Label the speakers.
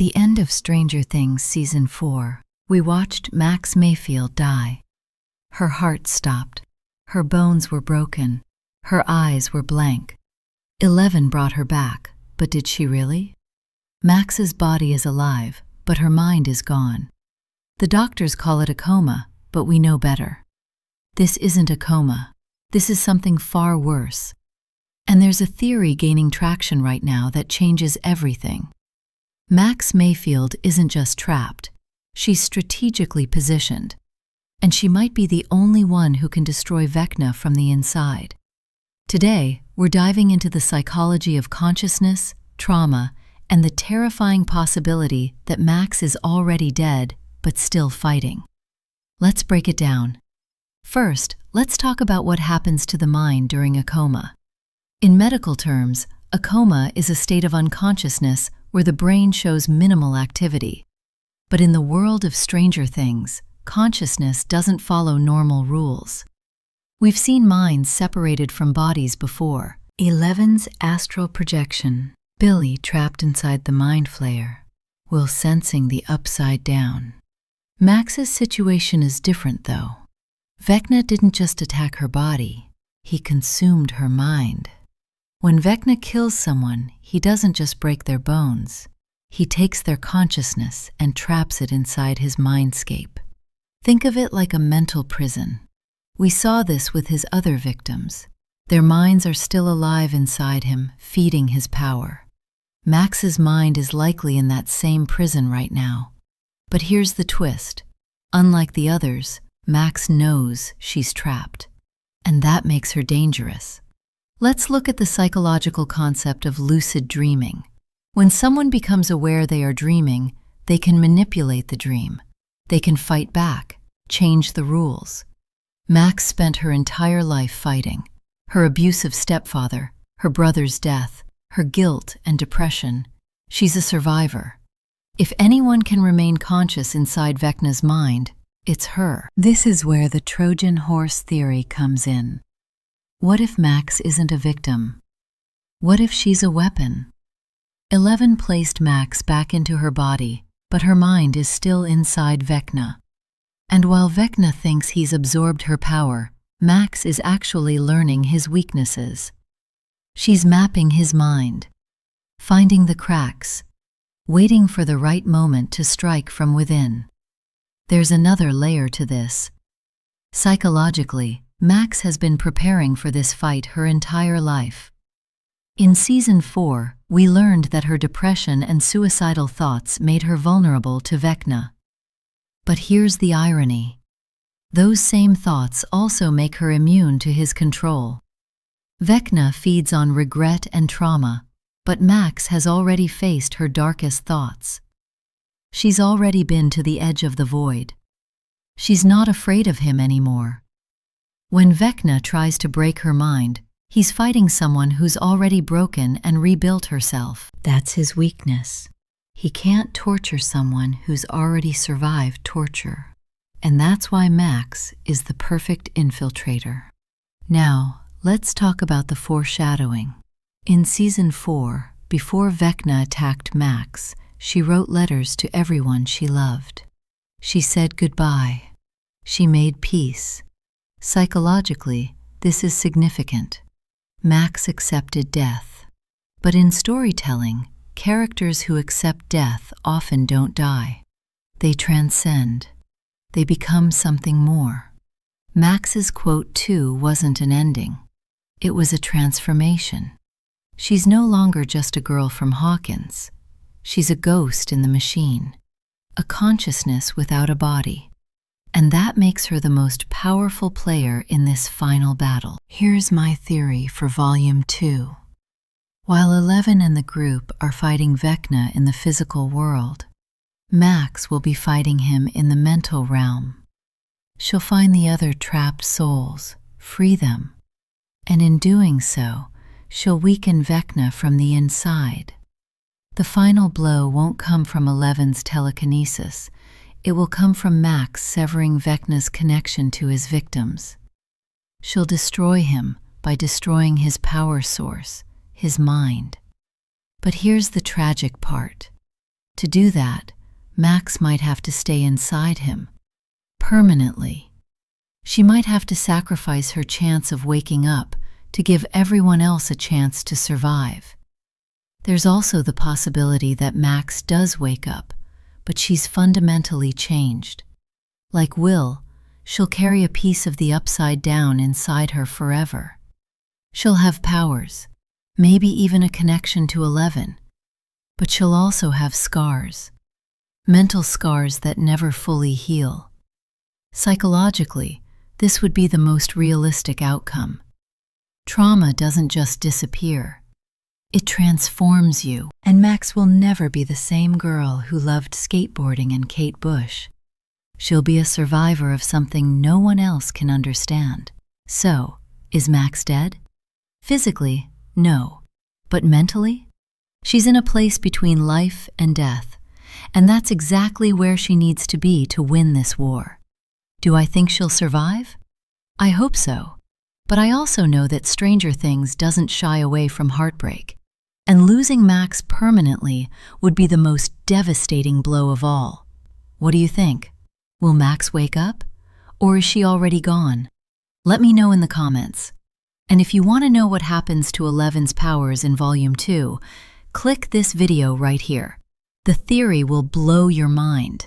Speaker 1: the end of Stranger Things Season 4, we watched Max Mayfield die. Her heart stopped. Her bones were broken. Her eyes were blank. 11 brought her back, but did she really? Max's body is alive, but her mind is gone. The doctors call it a coma, but we know better. This isn't a coma. This is something far worse. And there's a theory gaining traction right now that changes everything. Max Mayfield isn't just trapped. She's strategically positioned. And she might be the only one who can destroy Vecna from the inside. Today, we're diving into the psychology of consciousness, trauma, and the terrifying possibility that Max is already dead, but still fighting. Let's break it down. First, let's talk about what happens to the mind during a coma. In medical terms, a coma is a state of unconsciousness where the brain shows minimal activity. But in the world of Stranger Things, consciousness doesn't follow normal rules. We've seen minds separated from bodies before. 11's astral projection. Billy trapped inside the mind flayer, Will sensing the upside down. Max's situation is different though. Vecna didn't just attack her body, he consumed her mind. When Vecna kills someone, he doesn't just break their bones. He takes their consciousness and traps it inside his mindscape. Think of it like a mental prison. We saw this with his other victims. Their minds are still alive inside him, feeding his power. Max's mind is likely in that same prison right now. But here's the twist. Unlike the others, Max knows she's trapped. And that makes her dangerous. Let's look at the psychological concept of lucid dreaming. When someone becomes aware they are dreaming, they can manipulate the dream. They can fight back, change the rules. Max spent her entire life fighting. Her abusive stepfather, her brother's death, her guilt and depression. She's a survivor. If anyone can remain conscious inside Vecna's mind, it's her. This is where the Trojan Horse theory comes in. What if Max isn't a victim? What if she's a weapon? 11 placed Max back into her body, but her mind is still inside Vecna. And while Vecna thinks he's absorbed her power, Max is actually learning his weaknesses. She's mapping his mind, finding the cracks, waiting for the right moment to strike from within. There's another layer to this. Psychologically, Max has been preparing for this fight her entire life. In Season 4, we learned that her depression and suicidal thoughts made her vulnerable to Vecna. But here's the irony. Those same thoughts also make her immune to his control. Vecna feeds on regret and trauma, but Max has already faced her darkest thoughts. She's already been to the edge of the void. She's not afraid of him anymore. When Vecna tries to break her mind, he's fighting someone who's already broken and rebuilt herself. That's his weakness. He can't torture someone who's already survived torture. And that's why Max is the perfect infiltrator. Now, let's talk about the foreshadowing. In Season 4, before Vecna attacked Max, she wrote letters to everyone she loved. She said goodbye. She made peace. Psychologically, this is significant. Max accepted death. But in storytelling, characters who accept death often don't die. They transcend. They become something more. Max's quote too wasn't an ending. It was a transformation. She's no longer just a girl from Hawkins. She's a ghost in the machine, a consciousness without a body. And that makes her the most powerful player in this final battle. Here's my theory for Volume 2. While 11 and the group are fighting Vecna in the physical world, Max will be fighting him in the mental realm. She'll find the other trapped souls, free them, and in doing so, she'll weaken Vecna from the inside. The final blow won't come from 11's telekinesis. It will come from Max severing Vecna's connection to his victims. She'll destroy him by destroying his power source, his mind. But here's the tragic part. To do that, Max might have to stay inside him, permanently. She might have to sacrifice her chance of waking up to give everyone else a chance to survive. There's also the possibility that Max does wake up, but she's fundamentally changed. Like Will, she'll carry a piece of the Upside Down inside her forever. She'll have powers, maybe even a connection to 11, but she'll also have scars, mental scars that never fully heal. Psychologically, this would be the most realistic outcome. Trauma doesn't just disappear. It transforms you, and Max will never be the same girl who loved skateboarding and Kate Bush. She'll be a survivor of something no one else can understand. So, is Max dead? Physically, no. But mentally? She's in a place between life and death, and that's exactly where she needs to be to win this war. Do I think she'll survive? I hope so. But I also know that Stranger Things doesn't shy away from heartbreak, and losing Max permanently would be the most devastating blow of all. What do you think? Will Max wake up? Or is she already gone? Let me know in the comments. And if you want to know what happens to 11's powers in Volume 2, click this video right here. The theory will blow your mind.